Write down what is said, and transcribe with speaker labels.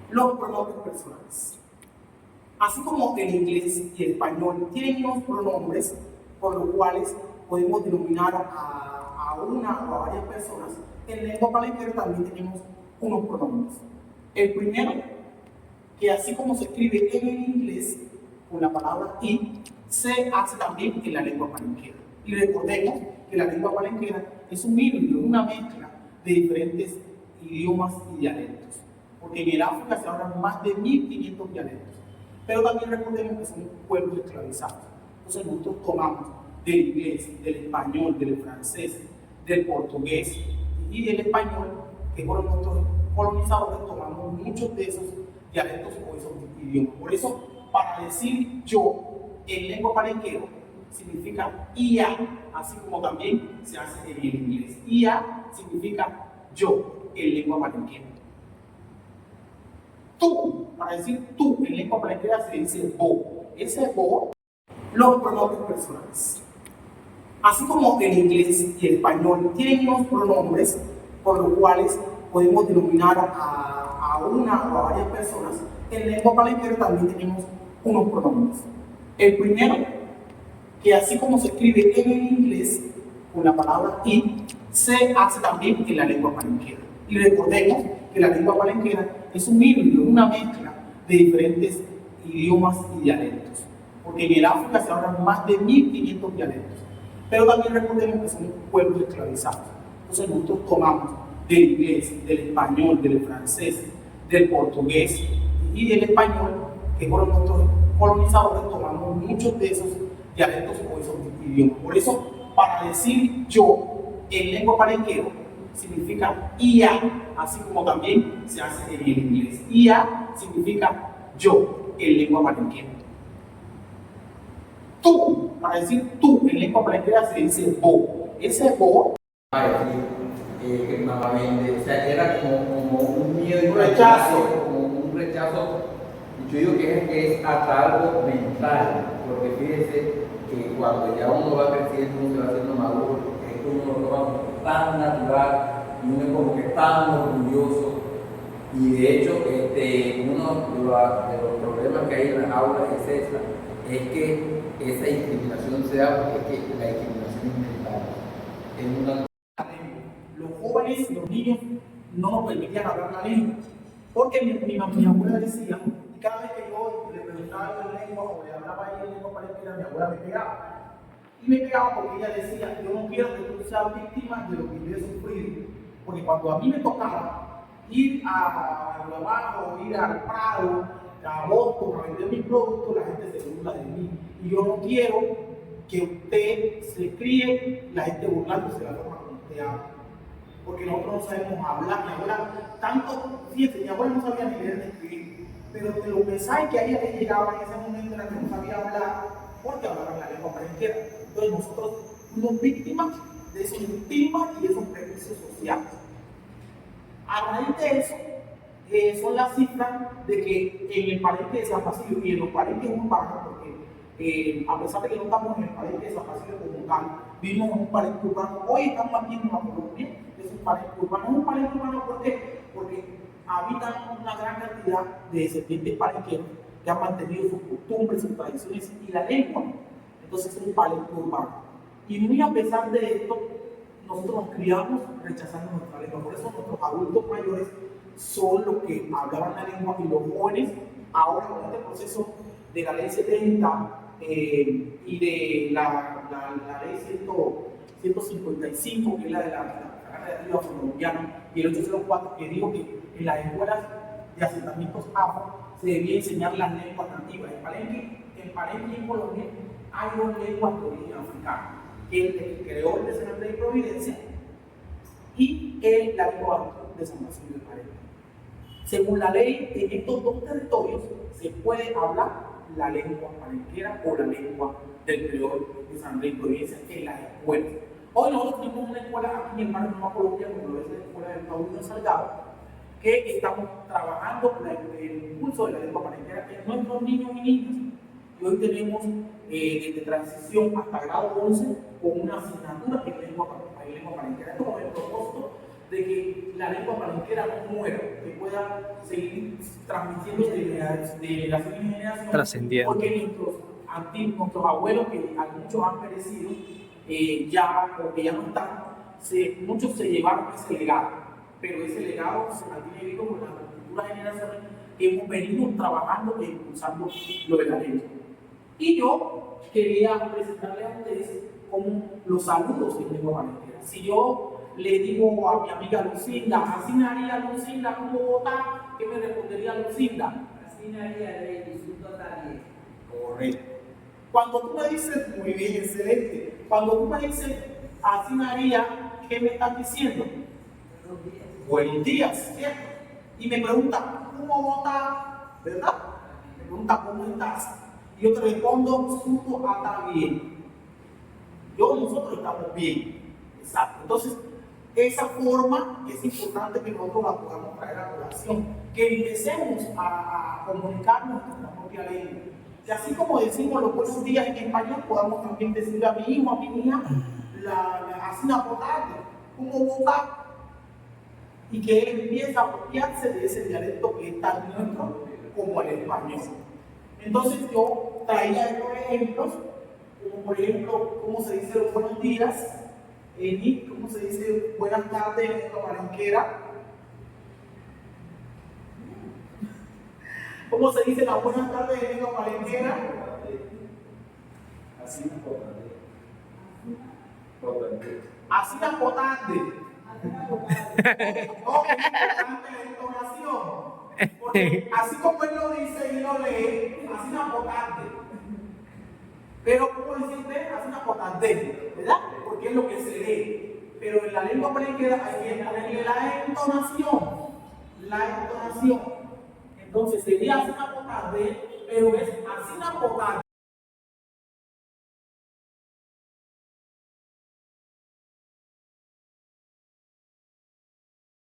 Speaker 1: Los pronombres personales. Así como el inglés y el español tienen unos pronombres por los cuales podemos denominar a una o a varias personas, en lengua palenquera también tenemos unos pronombres. El primero, que así como se escribe en el inglés con la palabra y, se hace también en la lengua palenquera. Y recordemos que la lengua palenquera es un híbrido, una mezcla de diferentes idiomas y dialectos, porque en el África se hablan más de 1500 dialectos, pero también recordemos que son pueblos esclavizados. Entonces nosotros tomamos del inglés, del español, del francés, del portugués y del español, que fueron nuestros colonizadores, tomamos muchos de esos dialectos o esos idiomas. Por eso, para decir yo en lengua palenquera, significa IA, así como también se hace en el inglés. IA significa yo en lengua palenquera. Tú, para decir tú en lengua palenquera se dice vos. Ese vos, los pronombres personales. Así como el inglés y el español tienen unos pronombres por los cuales podemos denominar a una o a varias personas, en lengua palenquera también tenemos unos pronombres. El primero, que así como se escribe en el inglés con la palabra y, se hace también en la lengua palenquera. Y recordemos que la lengua palenquera es un híbrido, una mezcla de diferentes idiomas y dialectos, porque en el África se hablan más de 1500 dialectos, pero también recordemos que son pueblos esclavizados. Entonces nosotros tomamos del inglés, del español, del francés, del portugués y del español, que fueron nuestros colonizadores, tomamos muchos de esos dialectos o esos idiomas. Por eso, para decir yo en lengua palenquera, significa IA, así como también se hace en el inglés. IA significa yo en lengua palenquera. Tú, para decir tú en lengua palenquera se dice vos. Ese vos.
Speaker 2: Nuevamente, o sea, era como un miedo y
Speaker 1: un rechazo.
Speaker 2: Como un rechazo. Yo digo que es hasta algo mental, porque fíjese que cuando ya uno va creciendo, uno se va haciendo maduro, es que uno lo toma como tan natural y uno es como que tan orgulloso. Y de hecho, uno de los problemas que hay en las aulas es que esa discriminación se da porque es que la discriminación es mental. Es una...
Speaker 1: Los jóvenes, los niños, no nos permitían hablar la lengua, porque mi abuela decía, y cada vez que yo le preguntaba en lengua o le hablaba a ella en lengua palenquera, mi abuela me pegaba. Y me pegaba porque ella decía, yo no quiero que tú seas víctima de lo que yo he sufrido, porque cuando a mí me tocaba ir a trabajo, ir al Prado, a Boston, a vender mis productos, la gente se burla de mí. Y yo no quiero que usted se críe la gente burlándose de la forma como usted habla, porque nosotros no sabemos hablar. Mi abuela, fíjate, mi abuela no sabía ni leer ni escribir, pero de lo pesado que a ella le llegaba en ese momento era que no sabía hablar, porque hablaban la lengua palenquera. Entonces nosotros fuimos víctimas de esos estigmas y esos prejuicios sociales. A raíz de eso, son las cifras de que en el palenque de San Basilio y en los palenques urbanos, porque a pesar de que no estamos en el palenque de San Basilio como tal, vivimos en un palenque urbano. Hoy estamos aquí en una colonia, es un palenque urbano. Es un palenque urbano, ¿por qué? Porque habitan una gran cantidad de descendientes palenqueros que han mantenido sus costumbres, sus tradiciones y la lengua. Entonces es un palenque urbano. Y muy a pesar de esto, nosotros nos criamos rechazando nuestra lengua. Por eso nuestros adultos mayores son los que hablaban la lengua, y los jóvenes, ahora con este proceso de la ley 70 y de la ley 155, que es la de la carrera de afrocolombiana, y el 804, que dijo que en las escuelas de asentamientos afro se debía enseñar las lenguas nativas. En Palenque y en Colombia hay dos lenguas de origen africano, que el creador de San Andrés de Providencia y la lengua de San Basilio de Palenque. Según la ley, en estos dos territorios se puede hablar la lengua palenquera o la lengua del creador de San Andrés de Providencia en las escuelas. Hoy nosotros tenemos una escuela aquí en Nueva Colombia, como lo es la escuela del Paulino Salgado, que estamos trabajando con el impulso de la lengua palenquera en nuestros niños y niñas. Y hoy tenemos desde transición hasta grado 11 con una asignatura en lengua palenquera. Esto con el propósito de que la lengua palenquera no muera, que pueda seguir transmitiendo de generación en generación.
Speaker 3: Trascendiendo.
Speaker 1: Porque nuestros abuelos, que muchos han perecido, porque ya no están, muchos se llevaron ese legado, pero ese legado se mantiene vivo con las futuras generaciones que hemos venido trabajando e impulsando lo de la lengua. Y yo quería presentarles a ustedes como los saludos en lengua palenquera. Si yo le digo a mi amiga Lucinda, así me haría Lucinda como Bogotá, ¿qué me respondería Lucinda?
Speaker 4: Así me haría de disfruto también.
Speaker 1: Correcto. Cuando tú me dices, muy bien, excelente. Cuando tú me dices, así me haría, ¿qué me estás diciendo? Buenos días, ¿cierto? Y me pregunta, ¿cómo estás? ¿Verdad? Me pregunta, ¿cómo estás? Y yo te respondo, supo hasta bien. Nosotros estamos bien. Exacto. Entonces, esa forma es importante que nosotros la podamos traer a colación, que empecemos a comunicarnos en nuestra propia lengua. Y así como decimos los buenos días en español, podamos también decirle a mi hijo, a mi hija, así una tarde, ¿cómo está? Y que él empiece a apropiarse de ese dialecto que es tan nuestro como el español. Entonces yo traía estos ejemplos, como por ejemplo, cómo se dice los buenos días, cómo se dice buenas tardes en lengua palenquera, cómo se dice las buenas tardes en lengua palenquera.
Speaker 2: Así no potente.
Speaker 1: Así la potente. No, es importante la entonación. Porque así como él lo dice y lo lee, así la potente. Pero, ¿cómo dice usted? Así una potente, ¿verdad? Porque es lo que se lee. Pero en la lengua palenquera hay que ponerle la entonación. La entonación. Entonces sería así una potente, pero es así una potente.